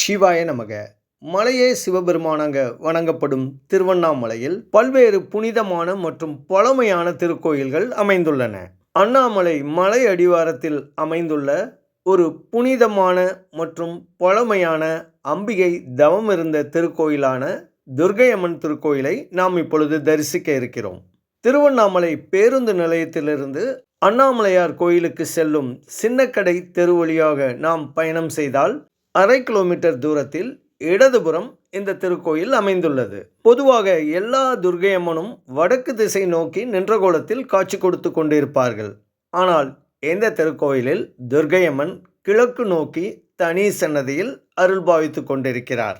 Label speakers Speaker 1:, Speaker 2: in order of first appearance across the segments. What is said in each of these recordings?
Speaker 1: சிவாய நமக. மலையே சிவபெருமானாக வணங்கப்படும் திருவண்ணாமலையில் பல்வேறு புனிதமான மற்றும் பழமையான திருக்கோயில்கள் அமைந்துள்ளன. அண்ணாமலை மலை அடிவாரத்தில் அமைந்துள்ள ஒரு புனிதமான மற்றும் பழமையான அம்பிகை தவம் இருந்த திருக்கோயிலான துர்க்கையம்மன் திருக்கோயிலை நாம் இப்பொழுது தரிசிக்க இருக்கிறோம். திருவண்ணாமலை பேருந்து நிலையத்திலிருந்து அண்ணாமலையார் கோயிலுக்கு செல்லும் சின்னக்கடை தெரு வழியாக நாம் பயணம் செய்தால் 1/2 கிலோமீட்டர் தூரத்தில் இடதுபுறம் இந்த திருக்கோயில் அமைந்துள்ளது. பொதுவாக எல்லா துர்க்கையம்மனும் வடக்கு திசை நோக்கி நின்ற கோலத்தில் காட்சி கொடுத்து கொண்டிருப்பார்கள். ஆனால் இந்த திருக்கோயிலில் துர்க்கையம்மன் கிழக்கு நோக்கி தனி சன்னதியில் அருள்பாவித்து கொண்டிருக்கிறார்.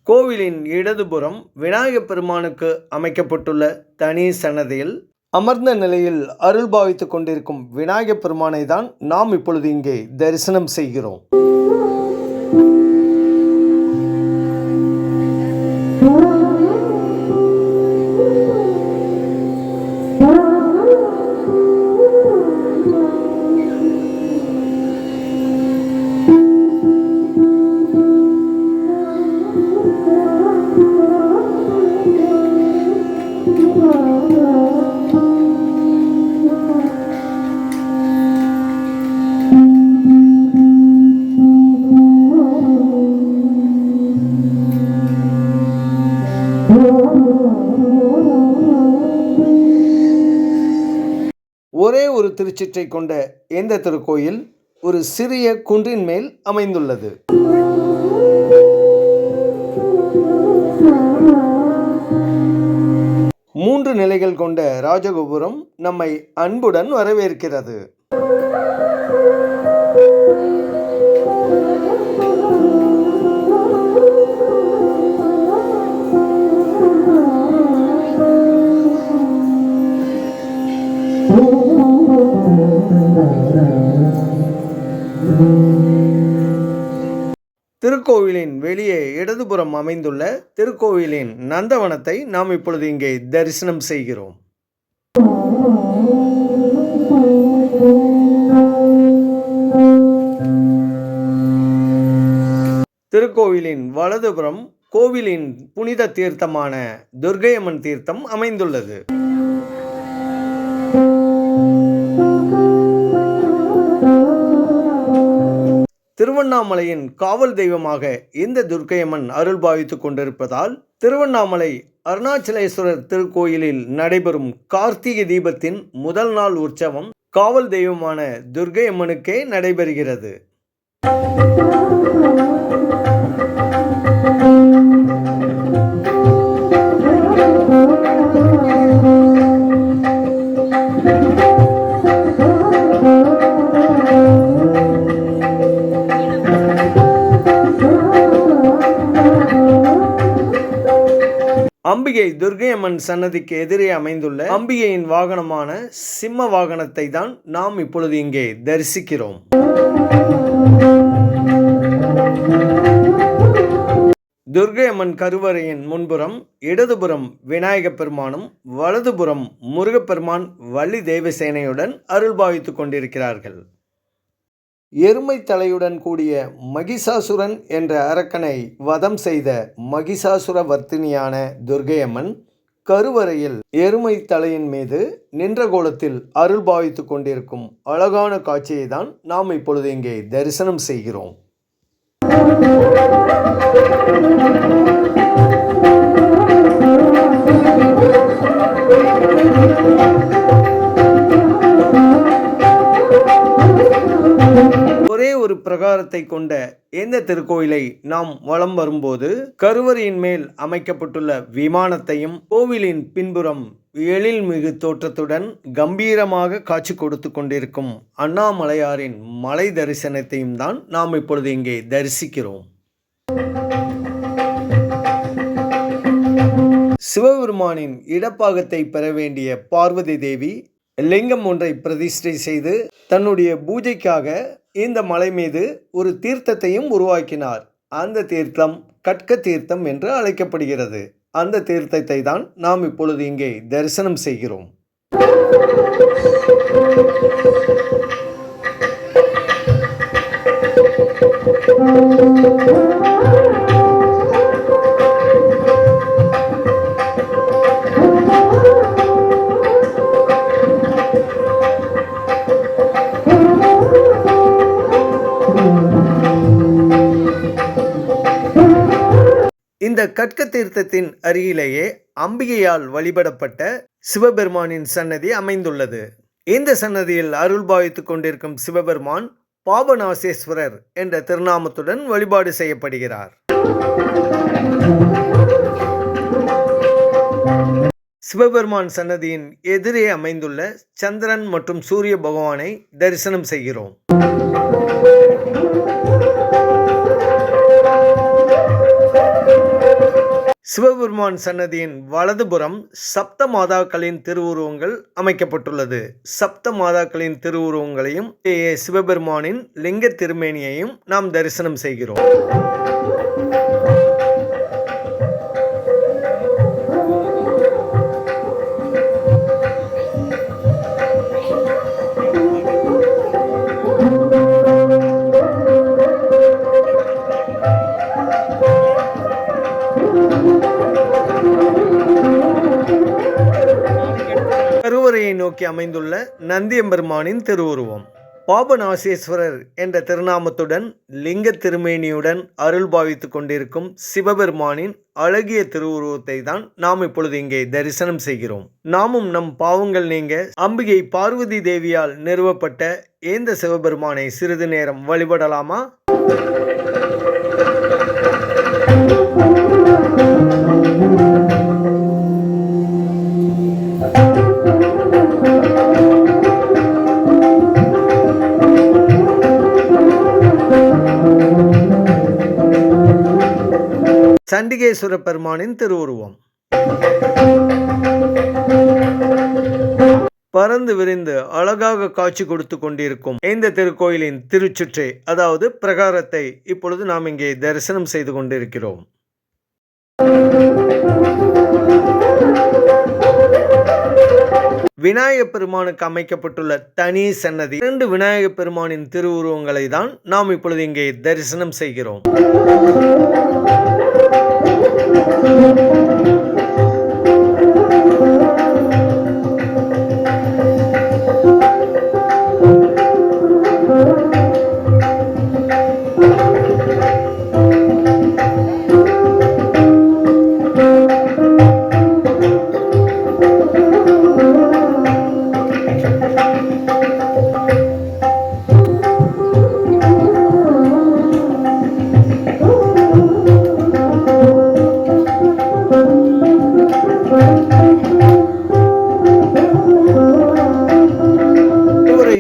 Speaker 1: கோவிலின் இடதுபுறம் விநாயகப் பெருமானுக்கு அமைக்கப்பட்டுள்ள தனி சன்னதியில் அமர்ந்த நிலையில் அருள்பாவித்து கொண்டிருக்கும் விநாயகப் பெருமானை தான் நாம் இப்பொழுது இங்கே தரிசனம் செய்கிறோம். ஒரே ஒரு திருச்சிற்றை கொண்ட இந்த திருக்கோயில் ஒரு சிறிய குன்றின் மேல் அமைந்துள்ளது. மூன்று நிலைகள் கொண்ட ராஜகோபுரம் நம்மை அன்புடன் வரவேற்கிறது. திருக்கோவிலின் வெளியே இடதுபுறம் அமைந்துள்ள திருக்கோவிலின் நந்தவனத்தை நாம் இப்பொழுது இங்கே தரிசனம் செய்கிறோம். திருக்கோவிலின் வலதுபுறம் கோவிலின் புனித தீர்த்தமான துர்க்கையம்மன் தீர்த்தம் அமைந்துள்ளது. திருவண்ணாமலையின் காவல் தெய்வமாக இந்த துர்க்கையம்மன் அருள்பாவித்து கொண்டிருப்பதால் திருவண்ணாமலை அருணாச்சலேஸ்வரர் திருக்கோயிலில் நடைபெறும் கார்த்திகை தீபத்தின் முதல் நாள் உற்சவம் காவல் தெய்வமான துர்க்கையம்மனுக்கே நடைபெறுகிறது. அம்பிகை துர்க்கையம்மன் சன்னதிக்கு எதிரே அமைந்துள்ள அம்பிகையின் வாகனமான சிம்ம வாகனத்தை தான் நாம் இப்பொழுது இங்கே தரிசிக்கிறோம். துர்க்கையம்மன் கருவறையின் முன்புறம் இடதுபுறம் விநாயகப் பெருமானும் வலதுபுறம் முருகப்பெருமான் வள்ளி தேவசேனையுடன் அருள்பாவித்து கொண்டிருக்கிறார்கள். எருமை தலையுடன் கூடிய மகிஷாசுரன் என்ற அரக்கனை வதம் செய்த மகிஷாசுர வர்த்தினியான துர்க்கையம்மன் கருவறையில் எருமை தலையின் மீது நின்ற கோலத்தில் அருள்பாவித்து கொண்டிருக்கும் அழகான காட்சியை தான் நாம் இப்பொழுது இங்கே தரிசனம் செய்கிறோம். ஒரே ஒரு பிரகாரத்தை கொண்ட இந்த திருக்கோயிலை நாம் வலம் வரும்போது கருவறையின் மேல் அமைக்கப்பட்டுள்ள விமானத்தையும் கோவிலின் பின்புறம் எழில்மிகு தோற்றத்துடன் கம்பீரமாக காட்சி கொடுத்து கொண்டிருக்கும் அண்ணாமலையாரின் மலை தரிசனத்தையும் தான் நாம் இப்பொழுது இங்கே தரிசிக்கிறோம். சிவபெருமானின் இடப்பாகத்தை பெற வேண்டிய பார்வதி தேவி லிங்கம் ஒன்றை பிரதிஷ்டை செய்து தன்னுடைய பூஜைக்காக இந்த மலை மீது ஒரு தீர்த்தத்தையும் உருவாக்கினார். அந்த தீர்த்தம் கட்க தீர்த்தம் என்று அழைக்கப்படுகிறது. அந்த தீர்த்தத்தை தான் நாம் இப்பொழுது இங்கே தரிசனம் செய்கிறோம். இந்த கட்க தீர்த்தத்தின் அருகிலேயே அம்பிகையால் வழிபடப்பட்ட சிவபெருமானின் சன்னதி அமைந்துள்ளது. இந்த சன்னதியில் அருள் பாவித்துக் கொண்டிருக்கும் சிவபெருமான் பாபநாசேஸ்வரர் என்ற திருநாமத்துடன் வழிபாடு செய்யப்படுகிறார். சிவபெருமான் சன்னதியின் எதிரே அமைந்துள்ள சந்திரன் மற்றும் சூரிய பகவானை தரிசனம் செய்கிறோம். சிவபெருமான் சன்னதியின் வலதுபுறம் சப்த மாதாக்களின் திருவுருவங்கள் அமைக்கப்பட்டுள்ளது. சப்த மாதாக்களின் திருவுருவங்களையும் சிவபெருமானின் லிங்க திருமேனியையும் நாம் தரிசனம் செய்கிறோம். கருவறையை நோக்கி அமைந்துள்ள நந்தியம்பெருமானின் திருவுருவம். பாபநாசேஸ்வரர் என்ற திருநாமத்துடன் லிங்க திருமேனியுடன் அருள் பாவித்துக் கொண்டிருக்கும் சிவபெருமானின் அழகிய திருவுருவத்தை தான் நாம் இப்பொழுது இங்கே தரிசனம் செய்கிறோம். நாமும் நம் பாவங்கள் நீங்க அம்பிகை பார்வதி தேவியால் நிறுவப்பட்ட இந்த சிவபெருமானை சிறிது நேரம் வழிபடலாமா? சண்டிகேஸ்வர பெருமானின் திருவுருவம். பறந்து விரிந்து அழகாக காட்சி கொடுத்து கொண்டிருக்கும் இந்த திருக்கோயிலின் திருச்சுற்றை, அதாவது பிரகாரத்தை இப்பொழுது நாம் இங்கே தரிசனம் செய்து கொண்டிருக்கிறோம். விநாயகப் பெருமானுக்கு அமைக்கப்பட்டுள்ள தனி சன்னதி 2 விநாயகப் பெருமானின் திருவுருவங்களை தான் நாம் இப்பொழுது இங்கே தரிசனம் செய்கிறோம்.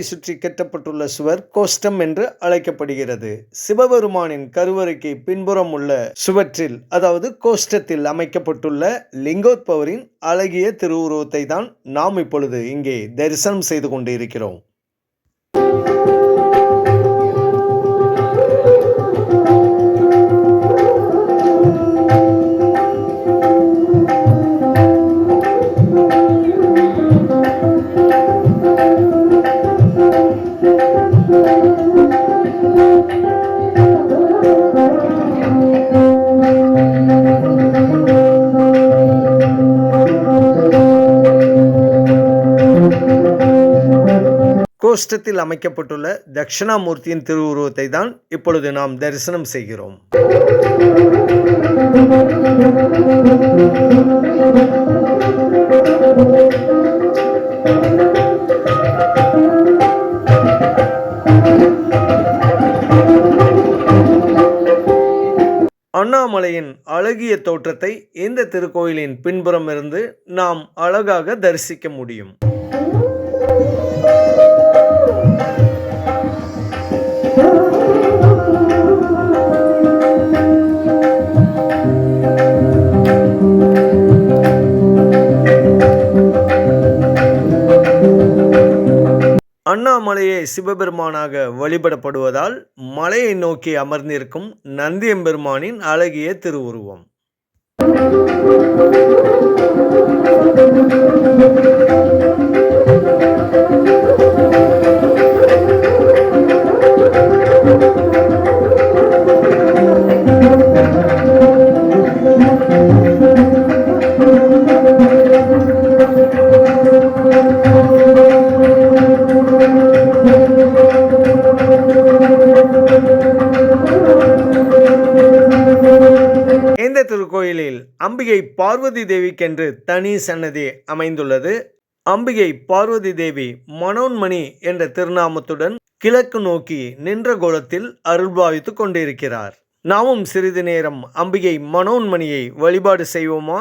Speaker 1: சுற்றி கட்டப்பட்டுள்ள சுவர் கோஷ்டம் என்று அழைக்கப்படுகிறது. சிவபெருமானின் கருவறைக்கு பின்புறம் உள்ள சுவற்றில், அதாவது கோஷ்டத்தில் அமைக்கப்பட்டுள்ள லிங்கோத்பவரின் அழகிய திருவுருவத்தை தான் நாம் இப்பொழுது இங்கே தரிசனம் செய்து கொண்டிருக்கிறோம். கோஷ்டத்தில் அமைக்கப்பட்டுள்ள தட்சிணாமூர்த்தியின் திருவுருவத்தை தான் இப்பொழுது நாம் தரிசனம் செய்கிறோம். அண்ணாமலையின் அழகிய தோற்றத்தை இந்த திருக்கோயிலின் பின்புறம் இருந்து நாம் அழகாக தரிசிக்க முடியும். அண்ணாமலையே சிவபெருமானாக வழிபடப்படுவதால் மலையை நோக்கி அமர்ந்திருக்கும் நந்தியம்பெருமானின் அழகிய திருவுருவம். இந்த திருக்கோயிலில் அம்பிகை பார்வதி தேவிக்கென்று தனி சன்னதி அமைந்துள்ளது. அம்பிகை பார்வதி தேவி மனோன்மணி என்ற திருநாமத்துடன் கிழக்கு நோக்கி நின்ற கோலத்தில் அருள்பாவித்துக் கொண்டிருக்கிறார். நாமும் சிறிது நேரம் அம்பிகை மனோன்மணியை வழிபாடு செய்வோமா?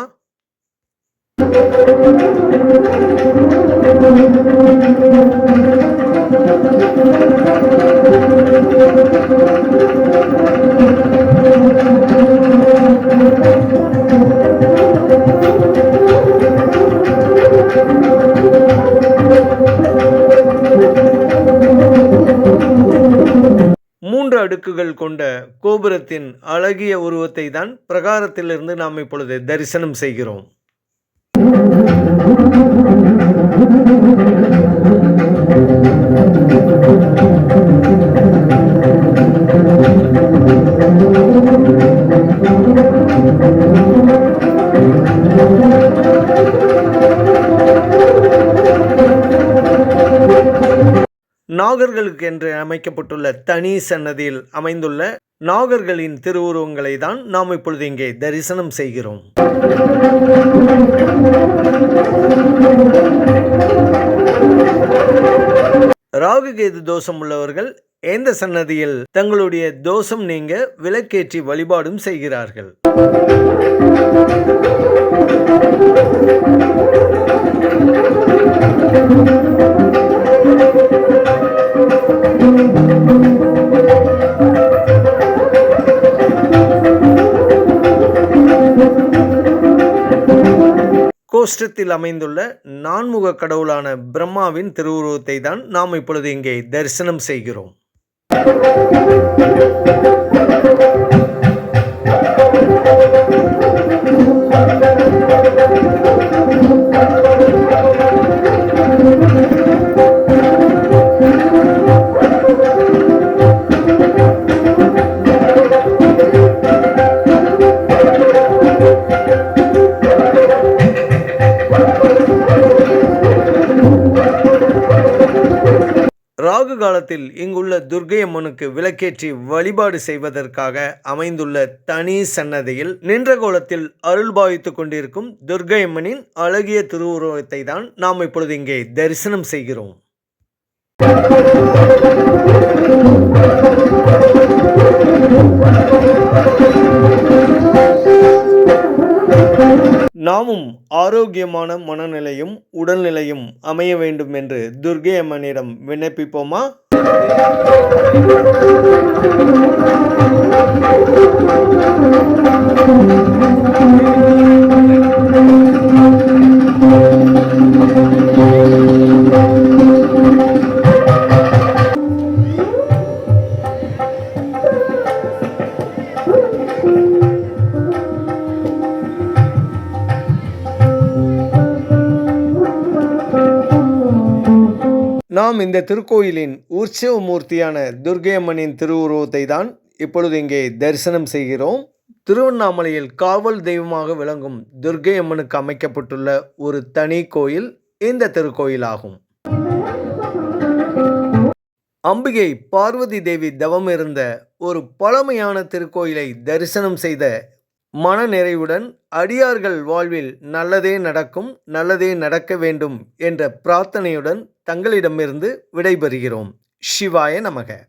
Speaker 1: மூன்று அடுக்குகள் கொண்ட கோபுரத்தின் அழகிய உருவத்தை தான் பிரகாரத்திலிருந்து நாம் இப்பொழுது தரிசனம் செய்கிறோம். நாகர்களுக்கு என்று அமைக்கப்பட்டுள்ள தனி சன்னதியில் அமைந்துள்ள நாகர்களின் திருவுருவங்களை தான் நாம் இப்பொழுது இங்கே தரிசனம் செய்கிறோம். ராகுகேது தோஷம் உள்ளவர்கள் இந்த சன்னதியில் தங்களுடைய தோஷம் நீங்க விளக்கேற்றி வழிபாடும் செய்கிறார்கள். கோஷ்டத்தில் அமைந்துள்ள நான்முக கடவுளான பிரம்மாவின் திருவுருவத்தை தான் நாம் இப்பொழுது இங்கே தரிசனம் செய்கிறோம். ராகு காலத்தில் இங்குள்ள துர்க்கை அம்மனுக்கு விளக்கேற்றி வழிபாடு செய்வதற்காக அமைந்துள்ள தனி சன்னதியில் நின்ற கோலத்தில் அருள்பாவித்துக் கொண்டிருக்கும் துர்க்கை அம்மனின் அழகிய திருவுருவத்தை தான் நாம் இப்பொழுது இங்கே தரிசனம் செய்கிறோம். நாமும் ஆரோக்கியமான மனநிலையும் உடல்நிலையும் அமைய வேண்டும் என்று துர்க்கை அம்மனிடம் விண்ணப்பிப்போமா? நாம் இந்த திருக்கோயிலின் உற்சவ மூர்த்தியான துர்க்கை அம்மனின் திருவுருவத்தை தான் இப்பொழுது இங்கே தரிசனம் செய்கிறோம். திருவண்ணாமலையில் காவல் தெய்வமாக விளங்கும் துர்க்கை அம்மனுக்கு அமைக்கப்பட்டுள்ள ஒரு தனி கோயில் இந்த திருக்கோயிலாகும். அம்பிகை பார்வதி தேவி தவம் இருந்த ஒரு பழமையான திருக்கோயிலை தரிசனம் செய்த மன நிறைவுடன் அடியார்கள் வாழ்வில் நல்லதே நடக்கும், நல்லதே நடக்க வேண்டும் என்ற பிரார்த்தனையுடன் தங்களிடமிருந்து விடைபெறுகிறோம். சிவாய நமக.